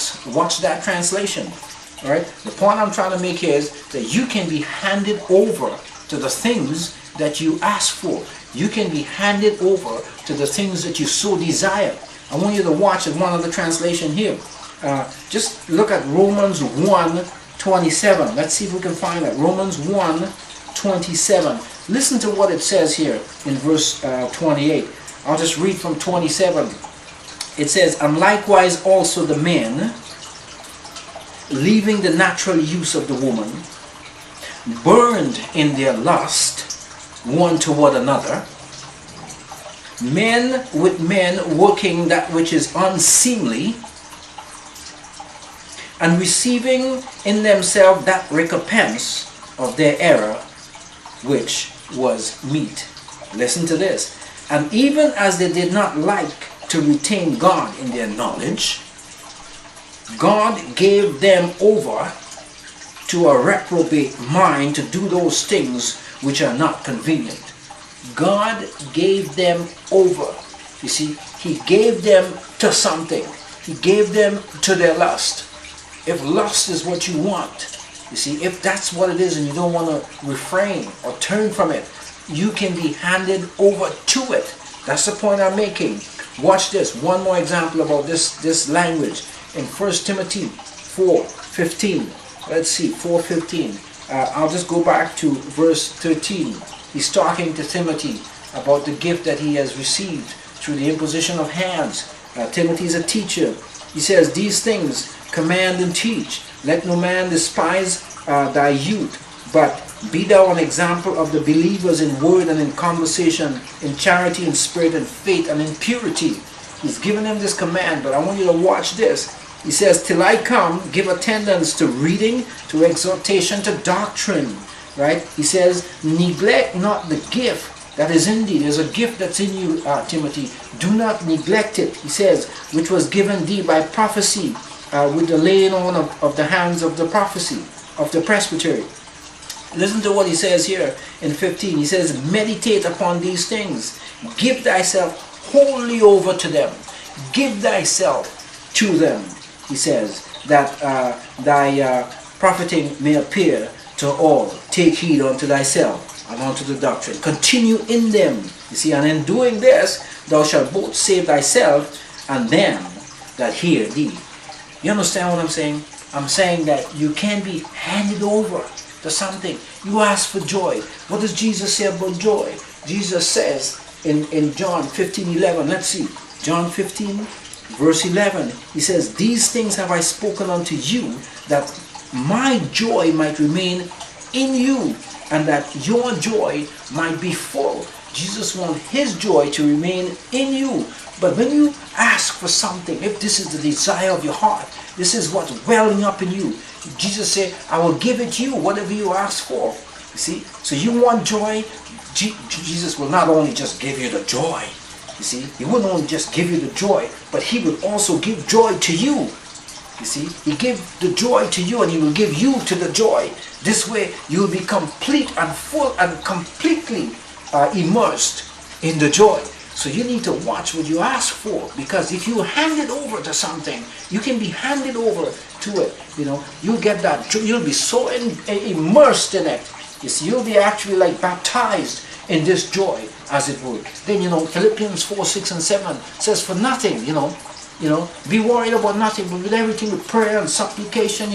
ask. Watch that translation. All right. The point I'm trying to make here is that you can be handed over to the things that you ask for. You can be handed over to the things that you so desire. I want you to watch one of the translation here. Just look at Romans 1:27. Let's see if we can find that. Romans 1:27. Listen to what it says here in verse 28. I'll just read from 27. It says, and likewise also the men, leaving the natural use of the woman, burned in their lust one toward another, men with men working that which is unseemly, and receiving in themselves that recompense of their error which was meet. Listen to this. And even as they did not like to retain God in their knowledge, God gave them over to a reprobate mind to do those things which are not convenient. God gave them over. You see, He gave them to something. He gave them to their lust. If lust is what you want, you see, if that's what it is and you don't want to refrain or turn from it, you can be handed over to it. That's the point I'm making. Watch this. One more example about this language. In 1 Timothy 4:15. Let's see, 4:15. I'll just go back to verse 13. He's talking to Timothy about the gift that he has received through the imposition of hands. Timothy is a teacher. He says, these things command and teach. Let no man despise thy youth, but be thou an example of the believers in word and in conversation, in charity, in spirit, and faith, and in purity. He's given him this command, but I want you to watch this. He says, till I come, give attendance to reading, to exhortation, to doctrine. Right? He says, neglect not the gift that is in thee. There's a gift that's in you, Timothy. Do not neglect it. He says, which was given thee by prophecy, with the laying on of the hands of the prophecy, of the presbytery. Listen to what he says here in 15. He says, meditate upon these things. Give thyself wholly over to them. Give thyself to them. He says, that thy profiting may appear to all. Take heed unto thyself and unto the doctrine. Continue in them. You see, and in doing this, thou shalt both save thyself and them that hear thee. You understand what I'm saying? I'm saying that you can be handed over to something. You ask for joy. What does Jesus say about joy? Jesus says in John 15:11, let's see. John 15, verse 11. He says, these things have I spoken unto you, that my joy might remain in you, and that your joy might be full. Jesus wants his joy to remain in you. But when you ask for something, if this is the desire of your heart, this is what's welling up in you, Jesus said, I will give it to you, whatever you ask for. You see? So you want joy? Jesus will not only just give you the joy. You see? He wouldn't only just give you the joy, but he will also give joy to you. You see? He gave the joy to you, and he will give you to the joy. This way, you will be complete and full and completely immersed in the joy. So you need to watch what you ask for, because if you hand it over to something, you can be handed over to it. You know, you'll get that joy. You'll be so immersed in it. You see, you'll be actually like baptized in this joy, as it would. Then, you know, Philippians 4, 6, and 7 says, for nothing, you know, be worried about nothing, but with everything with prayer and supplication,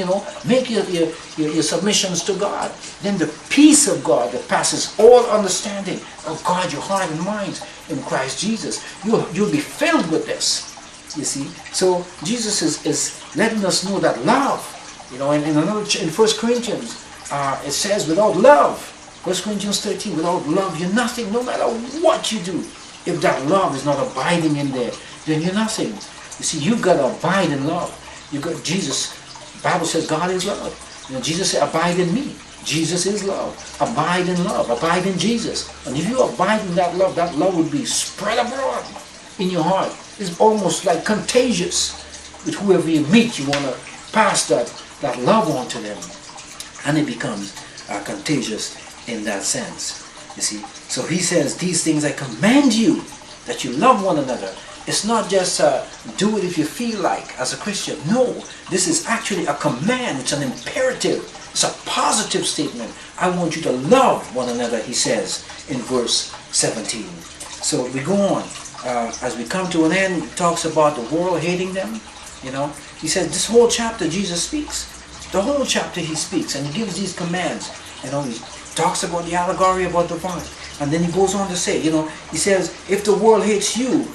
make your submissions to God. Then the peace of God that passes all understanding will guard your heart and mind in Christ Jesus. You'll be filled with this, you see. So Jesus is letting us know that love, in 1 Corinthians, it says without love, 1 Corinthians 13, without love you're nothing, no matter what you do. If that love is not abiding in there, then you're nothing. You see, you've got to abide in love. You've got Jesus. The Bible says God is love. Jesus said, abide in me. Jesus is love. Abide in love. Abide in Jesus. And if you abide in that love would be spread abroad in your heart. It's almost like contagious. With whoever you meet, you want to pass that love on to them. And it becomes contagious in that sense. You see. So he says, these things I command you, that you love one another. It's not just do it if you feel like as a Christian. No, this is actually a command. It's an imperative. It's a positive statement. I want you to love one another, he says in verse 17. So we go on. As we come to an end, he talks about the world hating them. You know, he says this whole chapter Jesus speaks. The whole chapter he speaks and he gives these commands. You know, he talks about the allegory about the vine. And then he goes on to say, you know, he says, if the world hates you,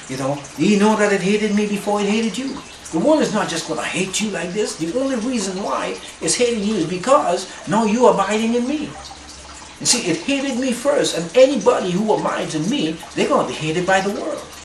you know, ye know that it hated me before it hated you. The world is not just going to hate you like this. The only reason why it's hating you is because now you are abiding in me. You see, it hated me first, and anybody who abides in me, they're going to be hated by the world.